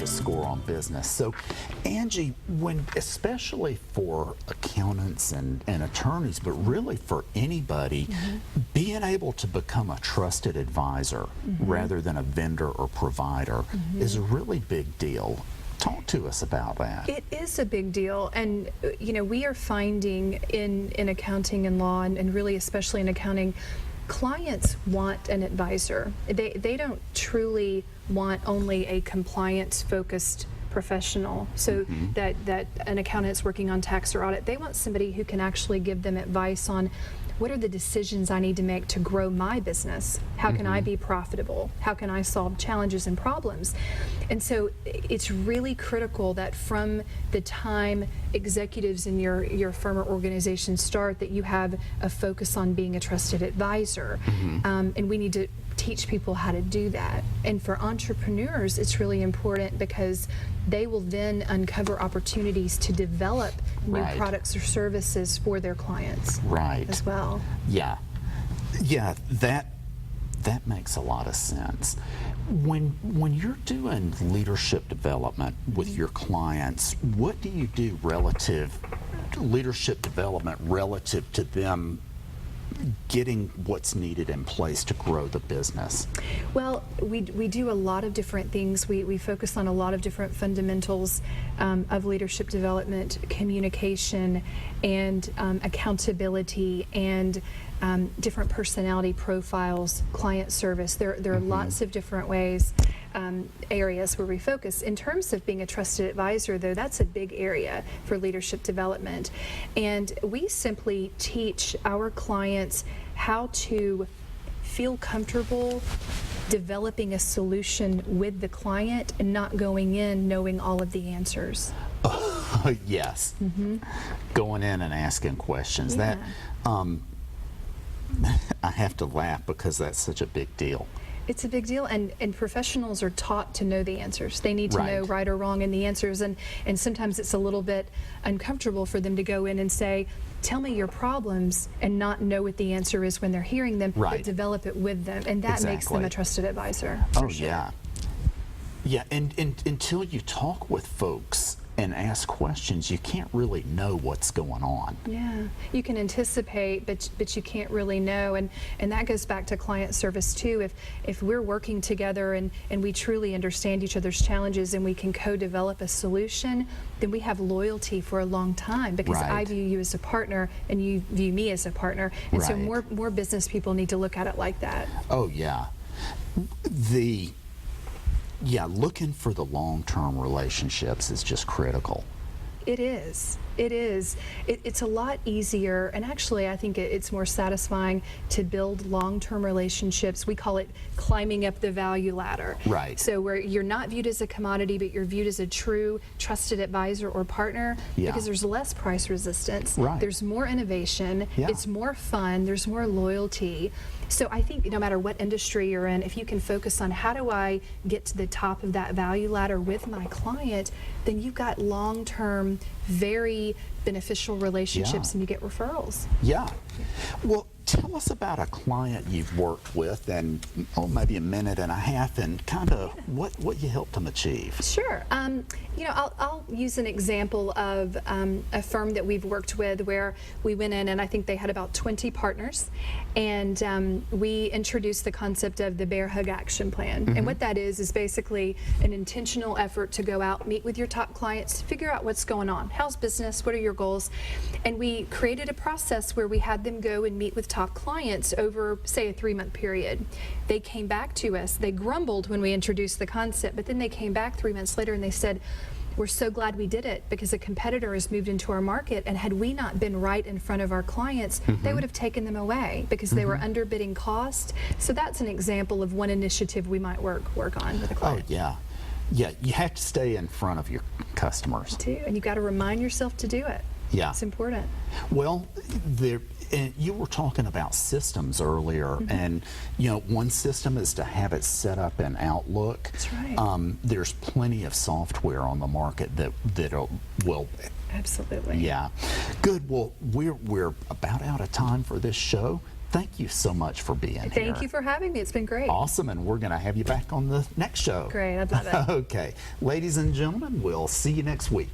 to score on business. So, Angie, especially for accountants and attorneys, but really for anybody, being able to become a trusted advisor rather than a vendor or provider is a really big deal. Talk to us about that. It is a big deal, and we are finding in accounting and law, and really especially in accounting, clients want an advisor. They don't truly want only a compliance-focused professional, so that an accountant's working on tax or audit. They want somebody who can actually give them advice on what are the decisions I need to make to grow my business? How can I be profitable? How can I solve challenges and problems? And so it's really critical that from the time executives in your firm or organization start, that you have a focus on being a trusted advisor. And we need to teach people how to do that. And for entrepreneurs, it's really important because they will then uncover opportunities to develop new products or services for their clients as well. Yeah, that makes a lot of sense. When you're doing leadership development with your clients, what do you do relative to leadership development relative to them getting what's needed in place to grow the business? Well, we do a lot of different things. We focus on a lot of different fundamentals of leadership development, communication, and accountability, and different personality profiles, client service. There are lots of different ways, areas where we focus. In terms of being a trusted advisor, though, that's a big area for leadership development. And we simply teach our clients how to feel comfortable developing a solution with the client and not going in knowing all of the answers. Yes. Going in and asking questions. That I have to laugh because that's such a big deal. It's a big deal, and professionals are taught to know the answers. They need to know right or wrong in the answers, and sometimes it's a little bit uncomfortable for them to go in and say, tell me your problems, and not know what the answer is when they're hearing them, but develop it with them, and that makes them a trusted advisor. Oh, yeah. Yeah, and until you talk with folks and ask questions, you can't really know what's going on. Yeah, you can anticipate, but you can't really know, and that goes back to client service too. If we're working together and we truly understand each other's challenges and we can co-develop a solution, then we have loyalty for a long time, because I view you as a partner and you view me as a partner, and so more business people need to look at it like that. Oh yeah. Looking for the long-term relationships is just critical. It is. It is. It's a lot easier, and actually I think it's more satisfying to build long-term relationships. We call it climbing up the value ladder. Right. So where you're not viewed as a commodity, but you're viewed as a true trusted advisor or partner, because there's less price resistance. There's more innovation. It's more fun. There's more loyalty. So I think no matter what industry you're in, if you can focus on how do I get to the top of that value ladder with my client, then you've got long-term, very beneficial relationships, and you get referrals. Yeah. Well, tell us about a client you've worked with, and maybe a minute and a half, and kind of what you helped them achieve. Sure. I'll use an example of a firm that we've worked with where we went in, and I think they had about 20 partners, and we introduced the concept of the Bear Hug Action Plan. And what that is basically an intentional effort to go out, meet with your top clients, figure out what's going on. How's business? What are your goals? And we created a process where we had them go and meet with top clients over, say, a 3-month period. They came back to us. They grumbled when we introduced the concept, but then they came back 3 months later and they said, we're so glad we did it, because a competitor has moved into our market, and had we not been right in front of our clients, they would have taken them away because they were underbidding cost. So that's an example of one initiative we might work on with a client. Oh yeah. Yeah, you have to stay in front of your customers. You do, and you've got to remind yourself to do it. Yeah. It's important. Well, and you were talking about systems earlier, and one system is to have it set up in Outlook. That's right. There's plenty of software on the market that will. Absolutely. Yeah. Good. Well, we're about out of time for this show. Thank you so much for being here. Thank you for having me. It's been great. Awesome, and we're going to have you back on the next show. Great, I'd love it. Okay. Ladies and gentlemen, we'll see you next week.